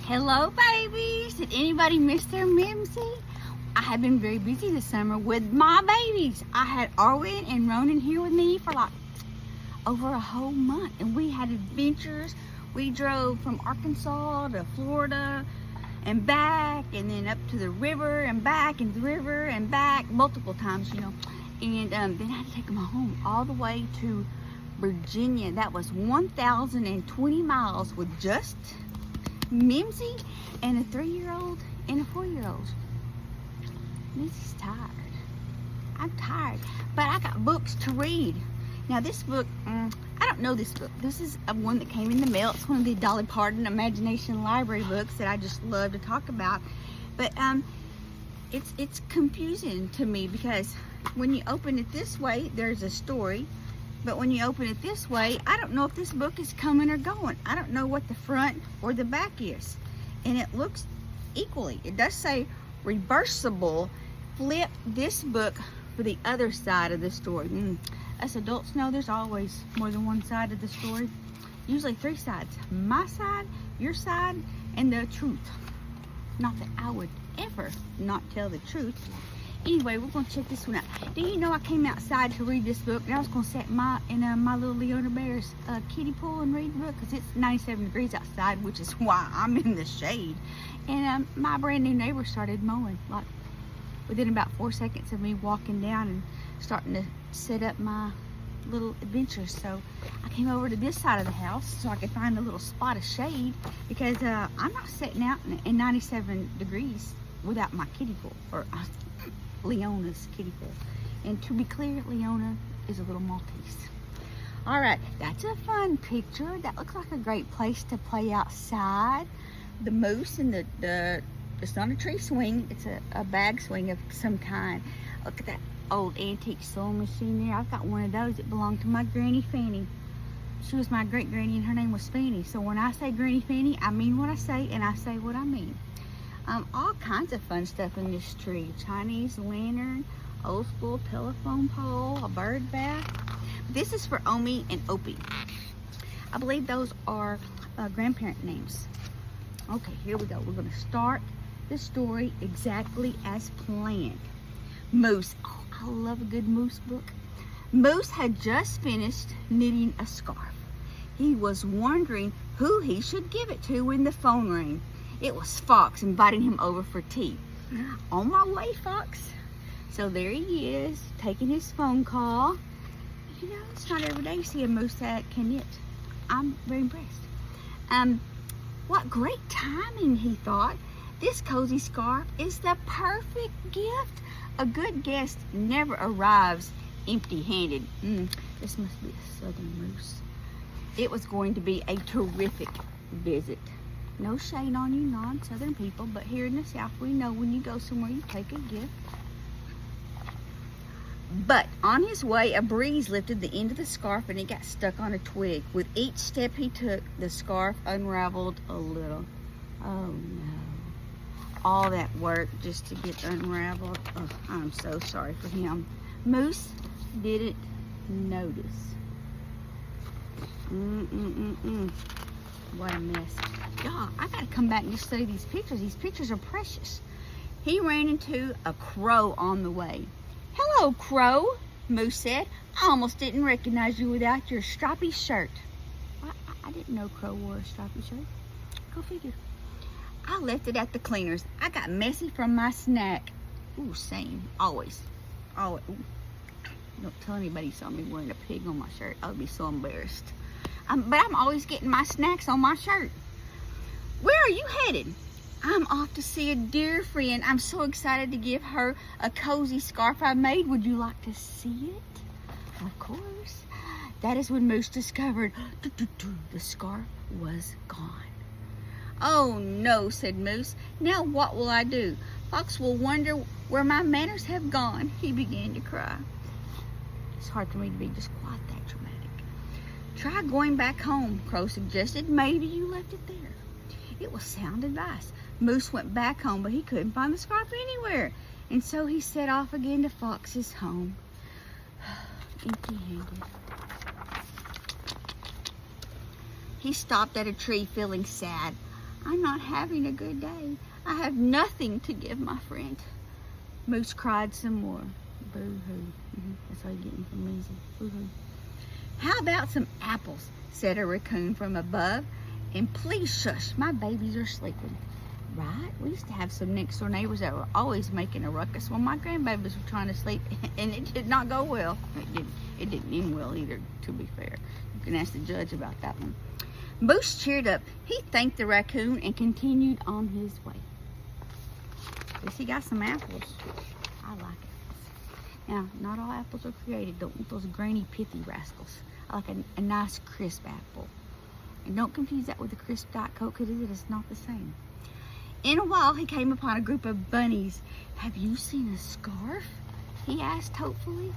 Hello, babies. Did anybody miss their Mimzie? I have been very busy this summer with my babies. I had Arwen and Ronan here with me for like over a whole month, and we had adventures. We drove from Arkansas to Florida and back, and then up to the river and back, and the river and back multiple times, you know. And then I had to take them home all the way to Virginia. That was 1,020 miles with just Mimzie and a 3-year-old and a 4-year-old. Mizzie's tired. I'm tired, but I got books to read. Now this book, I don't know this book. This is one that came in the mail. It's one of the Dolly Parton Imagination Library books that I just love to talk about. But it's confusing to me because when you open it this way, there's a story. But when you open it this way, I don't know if this book is coming or going. I don't know what the front or the back is. And it looks equally. It does say reversible. Flip this book for the other side of the story. Us adults know there's always more than one side of the story. Usually 3 sides. My side, your side, and the truth. Not that I would ever not tell the truth. Anyway, we're going to check this one out. Do you know I came outside to read this book, and I was going to sit my little Leona Bear's kiddie pool and read the book because it's 97 degrees outside, which is why I'm in the shade. And my brand new neighbor started mowing, like within about 4 seconds of me walking down and starting to set up my little adventure. So I came over to this side of the house so I could find a little spot of shade because I'm not sitting out in 97 degrees without my kiddie pool, or Leona's kiddie pool. And to be clear, Leona is a little Maltese. All right, that's a fun picture. That looks like a great place to play outside. The moose and it's not a tree swing, it's a bag swing of some kind. Look at that old antique sewing machine there. I've got one of those. It belonged to my Granny Fanny. She was my great granny and her name was Fanny. So when I say Granny Fanny, I mean what I say and I say what I mean. All kinds of fun stuff in this tree. Chinese lantern, old school telephone pole, a bird bath. This is for Omi and Opie. I believe those are grandparent names. Okay, here we go. We're going to start the story exactly as planned. Moose. Oh, I love a good Moose book. Moose had just finished knitting a scarf. He was wondering who he should give it to when the phone rang. It was Fox inviting him over for tea. On my way, Fox. So there he is, taking his phone call. You know, it's not every day you see a moose that can knit. I'm very impressed. What great timing, he thought. This cozy scarf is the perfect gift. A good guest never arrives empty-handed. This must be a southern moose. It was going to be a terrific visit. No shade on you non-southern people, but here in the South, we know when you go somewhere, you take a gift. But on his way, a breeze lifted the end of the scarf and it got stuck on a twig. With each step he took, the scarf unraveled a little. Oh no. All that work just to get unraveled. Oh, I'm so sorry for him. Moose didn't notice. What a mess. Y'all, I gotta come back and just study these pictures. These pictures are precious. He ran into a crow on the way. Hello, Crow, Moose said. I almost didn't recognize you without your stripy shirt. I didn't know Crow wore a stripy shirt. Go figure. I left it at the cleaners. I got messy from my snack. Ooh, same. Always. Always. Ooh. Don't tell anybody you saw me wearing a pig on my shirt. I would be so embarrassed. But I'm always getting my snacks on my shirt. Where are you headed? I'm off to see a dear friend. I'm so excited to give her a cozy scarf I made. Would you like to see it? Of course. That is when Moose discovered the scarf was gone. Oh no, said Moose. Now what will I do? Fox will wonder where my manners have gone. He began to cry. It's hard for me to be just quite that dramatic. Try going back home, Crow suggested. Maybe you left it there. It was sound advice. Moose went back home, but he couldn't find the scarf anywhere. And so he set off again to Fox's home, empty-handed. He stopped at a tree feeling sad. I'm not having a good day. I have nothing to give my friend. Moose cried some more. Boo-hoo. That's all you're getting from Mimzie. Boo-hoo. How about some apples, said a raccoon from above. And please shush, my babies are sleeping. Right? We used to have some next door neighbors that were always making a ruckus while my grandbabies were trying to sleep, and it did not go well. It didn't end well either, to be fair. You can ask the judge about that one. Moose cheered up. He thanked the raccoon and continued on his way. Guess he got some apples. I like apples. Now, not all apples are created. Don't want those grainy, pithy rascals. I like a nice, crisp apple. And don't confuse that with a crisp Diet Coke, because it is not the same. In a while, he came upon a group of bunnies. Have you seen a scarf? He asked hopefully.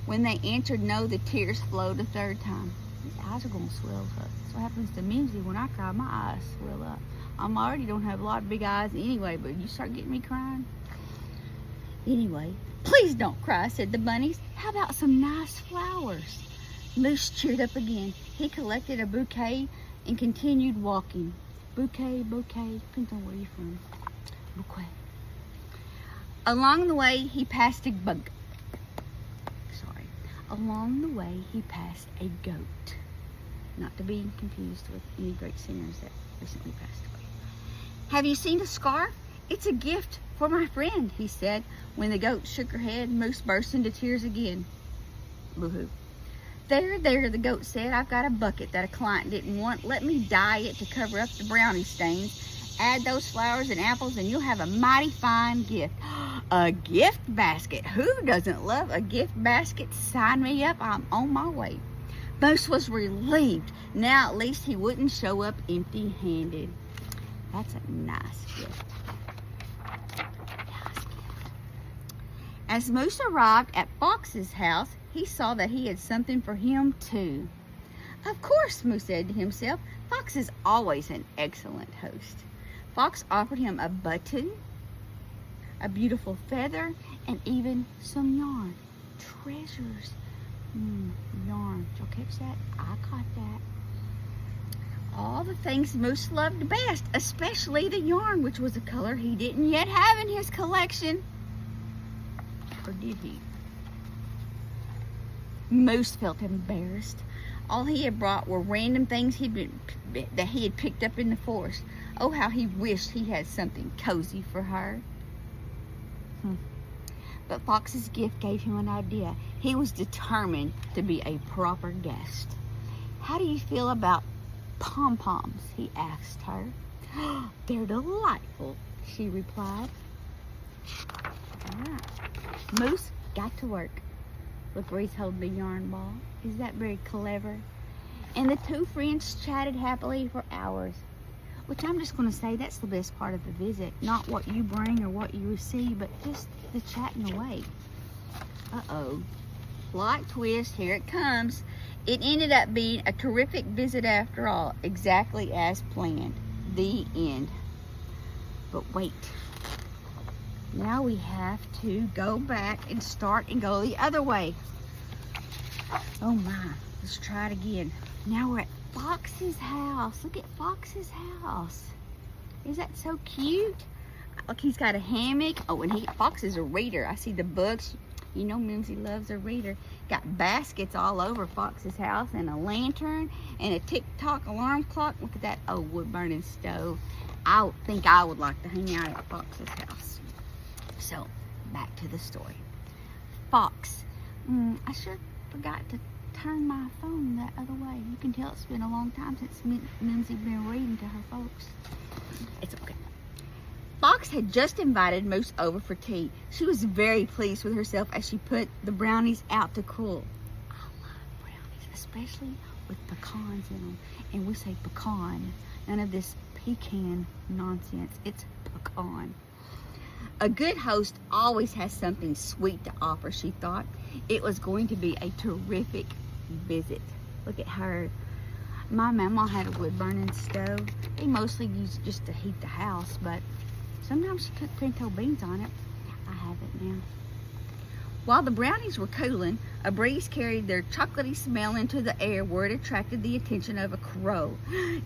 When they answered no, the tears flowed a third time. His eyes are going to swell up. That's what happens to Mimzie when I cry. My eyes swell up. I already don't have a lot of big eyes anyway, but you start getting me crying. Anyway, please don't cry, said the bunnies. How about some nice flowers? Moose cheered up again. He collected a bouquet and continued walking. Bouquet, depends on where you're from. Bouquet. Along the way, he passed a bug. Along the way, he passed a goat. Not to be confused with any great singers that recently passed away. Have you seen a scarf? It's a gift for my friend, he said. When the goat shook her head, Moose burst into tears again. Boo-hoo. There, the goat said. I've got a bucket that a client didn't want. Let me dye it to cover up the brownie stains. Add those flowers and apples and you'll have a mighty fine gift. A gift basket. Who doesn't love a gift basket? Sign me up. I'm on my way. Moose was relieved. Now at least he wouldn't show up empty-handed. That's a nice gift. As Moose arrived at Fox's house, he saw that he had something for him too. Of course, Moose said to himself, Fox is always an excellent host. Fox offered him a button, a beautiful feather, and even some yarn. Treasures. Yarn. Did y'all catch that? I caught that. All the things Moose loved best, especially the yarn, which was a color he didn't yet have in his collection. Or did he? Moose felt embarrassed. All he had brought were random things that he had picked up in the forest. Oh, how he wished he had something cozy for her. But Fox's gift gave him an idea. He was determined to be a proper guest. How do you feel about pom-poms? He asked her. They're delightful, she replied. All right. Moose got to work. Look where he's holding the yarn ball. Is that very clever? And the two friends chatted happily for hours. Which I'm just going to say that's the best part of the visit. Not what you bring or what you receive, but just the chatting away. Uh-oh. Plot twist, here it comes. It ended up being a terrific visit after all, exactly as planned. The end. But wait. Now we have to go back and start and go the other way. Oh my, let's try it again. Now we're at Fox's house. Look at Fox's house. Is that so cute? Look, he's got a hammock. Oh, and Fox is a reader. I see the books. You know Mimzie loves a reader. Got baskets all over Fox's house and a lantern and a tick-tock alarm clock. Look at that old wood-burning stove. I think I would like to hang out at Fox's house. So, back to the story. Fox. I sure forgot to turn my phone that other way. You can tell it's been a long time since Mimzie been reading to her folks. It's okay. Fox had just invited Moose over for tea. She was very pleased with herself as she put the brownies out to cool. I love brownies, especially with pecans in them. And we say pecan. None of this pecan nonsense. It's pecan. A good host always has something sweet to offer, she thought. It was going to be a terrific visit. Look at her. My mama had a wood-burning stove. They mostly used it just to heat the house, but sometimes she cooked pinto beans on it. I have it now. While the brownies were cooling, a breeze carried their chocolatey smell into the air where it attracted the attention of a crow.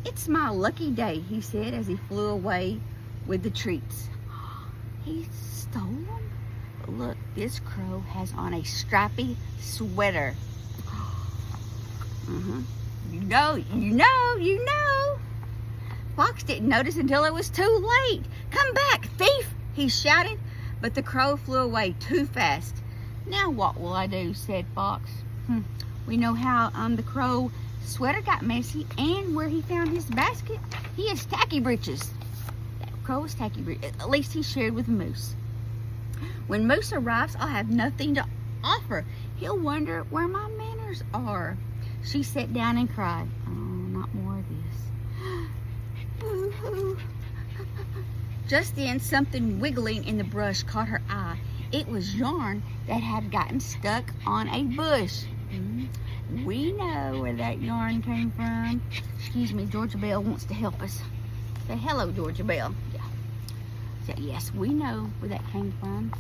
"It's my lucky day," he said as he flew away with the treats. He stole them? But look, this crow has on a stripy sweater. You know. Fox didn't notice until it was too late. "Come back, thief," he shouted, but the crow flew away too fast. "Now what will I do?" said Fox. We know how the crow sweater got messy and where he found his basket. He has tacky breeches. That crow is tacky breeches. At least he shared with Moose. "When Moose arrives, I'll have nothing to offer. He'll wonder where my manners are." She sat down and cried. "Oh, not more of this." Boo-hoo. Just then, something wiggling in the brush caught her eye. It was yarn that had gotten stuck on a bush. We know where that yarn came from. Excuse me, Georgia Belle wants to help us. Say hello, Georgia Belle. Yeah. So, yes, we know where that came from.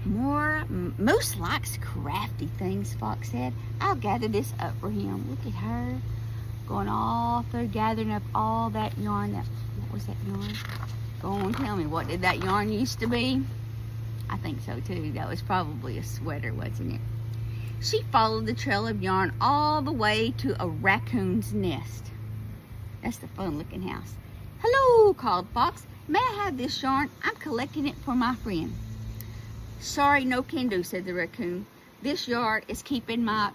Moose likes crafty things, Fox said. "I'll gather this up for him." Look at her going all through gathering up all that yarn. What was that yarn? Go on, tell me, what did that yarn used to be? I think so too. That was probably a sweater, wasn't it? She followed the trail of yarn all the way to a raccoon's nest. That's the fun looking house. "Hello," called Fox. "May I have this yarn? I'm collecting it for my friend." "Sorry, no can do," said the raccoon. This yarn is keeping my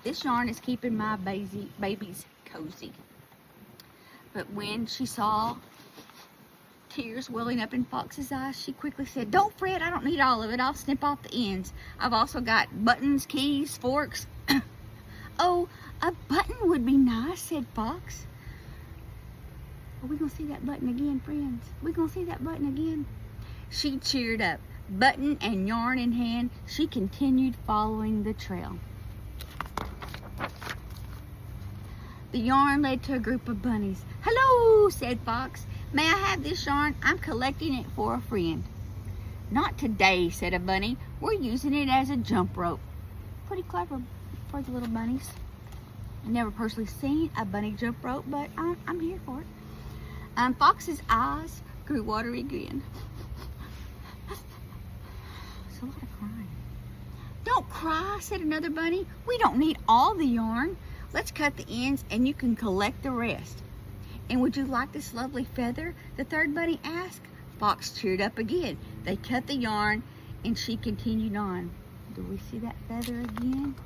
babies cozy." But when she saw tears welling up in Fox's eyes, she quickly said, "Don't fret, I don't need all of it. I'll snip off the ends. I've also got buttons, keys, forks." "Oh, a button would be nice," said Fox. "Are we going to see that button again, friends? We going to see that button again?" She cheered up. Button and yarn in hand, she continued following the trail. The yarn led to a group of bunnies. "Hello," said Fox. "May I have this yarn? I'm collecting it for a friend." "Not today," said a bunny. "We're using it as a jump rope." Pretty clever for the little bunnies. I've never personally seen a bunny jump rope, but I'm here for it. Fox's eyes grew watery again. It's a lot of crying. "Don't cry," said another bunny. "We don't need all the yarn. Let's cut the ends and you can collect the rest." "And would you like this lovely feather?" the third bunny asked. Fox cheered up again. They cut the yarn and she continued on. Do we see that feather again?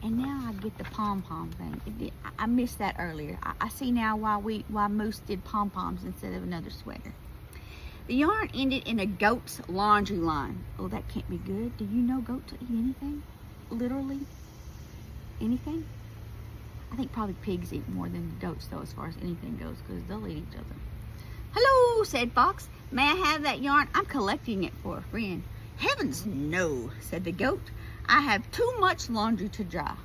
And now I get the pom-pom thing. I missed that earlier. I see now why Moose did pom-poms instead of another sweater. The yarn ended in a goat's laundry line. Oh, that can't be good. Do you know goats will eat anything? Literally anything? I think probably pigs eat more than goats, though, as far as anything goes, because they'll eat each other. "Hello," said Fox. "May I have that yarn? I'm collecting it for a friend." "Heavens, no," said the goat. "I have too much laundry to dry."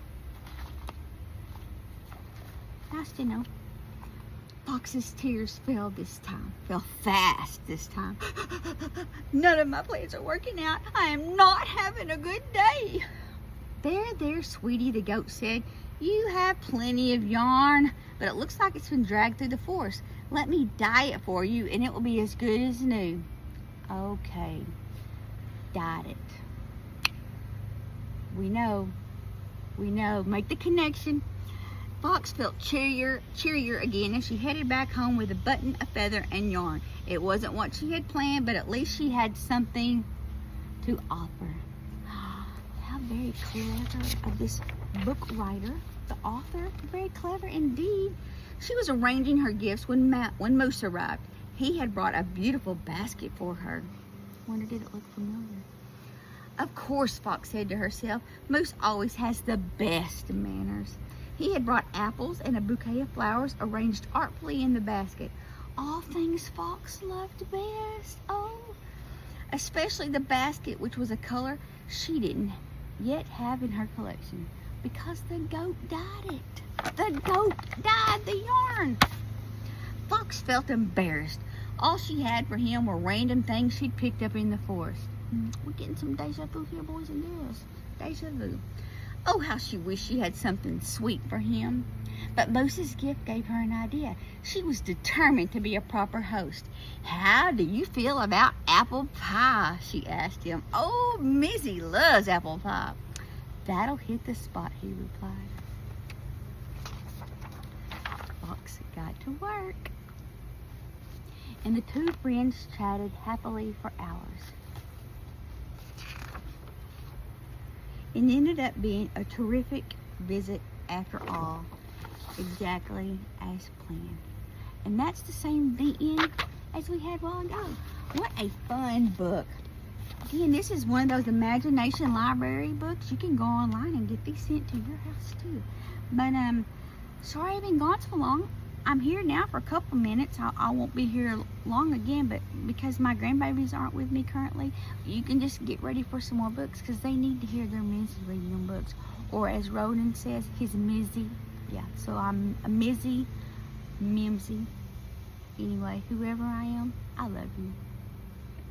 Nice to know. Fox's tears fell fast this time. "None of my plans are working out. I am not having a good day." There, sweetie," the goat said. "You have plenty of yarn, but it looks like it's been dragged through the forest. Let me dye it for you, and it will be as good as new." Okay, dyed it. We know. Make the connection. Fox felt cheerier again as she headed back home with a button, a feather, and yarn. It wasn't what she had planned, but at least she had something to offer. How very clever of this book writer, the author. Very clever indeed. She was arranging her gifts when Moose arrived. He had brought a beautiful basket for her. Wonder, did it look familiar? Of course, Fox said to herself, Moose always has the best manners. He had brought apples and a bouquet of flowers arranged artfully in the basket. All things Fox loved best. Oh, especially the basket, which was a color she didn't yet have in her collection, because the goat dyed it. The goat dyed the yarn. Fox felt embarrassed. All she had for him were random things she'd picked up in the forest. We're getting some deja vu here, boys and girls. Deja vu. Oh, how she wished she had something sweet for him. But Lucy's gift gave her an idea. She was determined to be a proper host. "How do you feel about apple pie?" she asked him. "Oh, Mimzie loves apple pie." "That'll hit the spot," he replied. Fox got to work, and the two friends chatted happily for hours. It ended up being a terrific visit after all, exactly as planned. And that's the same end as we had a while ago. What a fun book. Again, this is one of those imagination library books. You can go online and get these sent to your house too. But sorry I've been gone so long. I'm here now for a couple minutes. I won't be here long again, but because my grandbabies aren't with me currently, you can just get ready for some more books because they need to hear their Mimzie reading them books. Or as Ronan says, his Mimzie. Yeah, so I'm a Mimzie. Anyway, whoever I am, I love you.